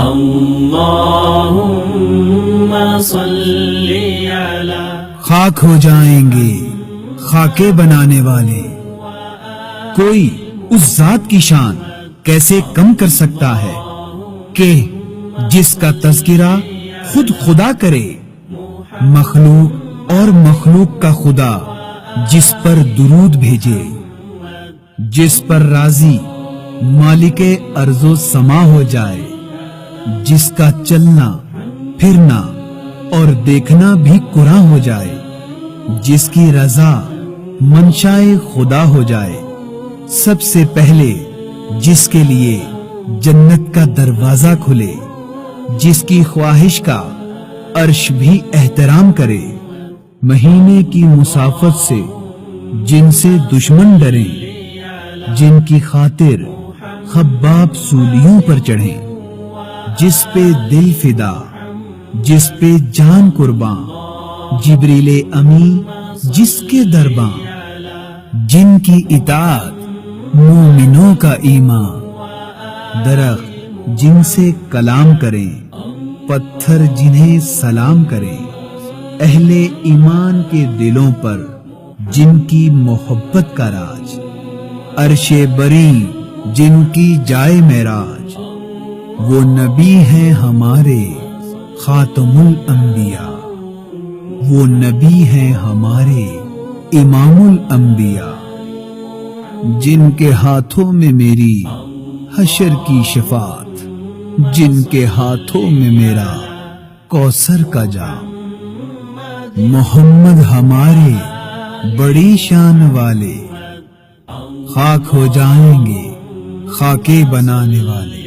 اللهم صل على خاک ہو جائیں گے خاکے بنانے والے، کوئی اس ذات کی شان کیسے کم کر سکتا ہے کہ جس کا تذکرہ خود خدا کرے، مخلوق اور مخلوق کا خدا جس پر درود بھیجے، جس پر راضی مالک ارض و سما ہو جائے، جس کا چلنا پھرنا اور دیکھنا بھی قرآن ہو جائے، جس کی رضا منشائے خدا ہو جائے، سب سے پہلے جس کے لیے جنت کا دروازہ کھلے، جس کی خواہش کا عرش بھی احترام کرے، مہینے کی مسافت سے جن سے دشمن ڈریں، جن کی خاطر خباب سولیوں پر چڑھیں، جس پہ دل فدا جس پہ جان قرباں، جبریل امی جس کے درباں، جن کی اطاعت مومنوں کا ایمان، درخت جن سے کلام کریں، پتھر جنہیں سلام کریں، اہل ایمان کے دلوں پر جن کی محبت کا راج، عرش بری جن کی جائے معراج، وہ نبی ہیں ہمارے خاتم الانبیاء، وہ نبی ہیں ہمارے امام الانبیاء، جن کے ہاتھوں میں میری حشر کی شفاعت، جن کے ہاتھوں میں میرا کوثر کا جام، محمد ہمارے بڑی شان والے، خاک ہو جائیں گے خاکے بنانے والے۔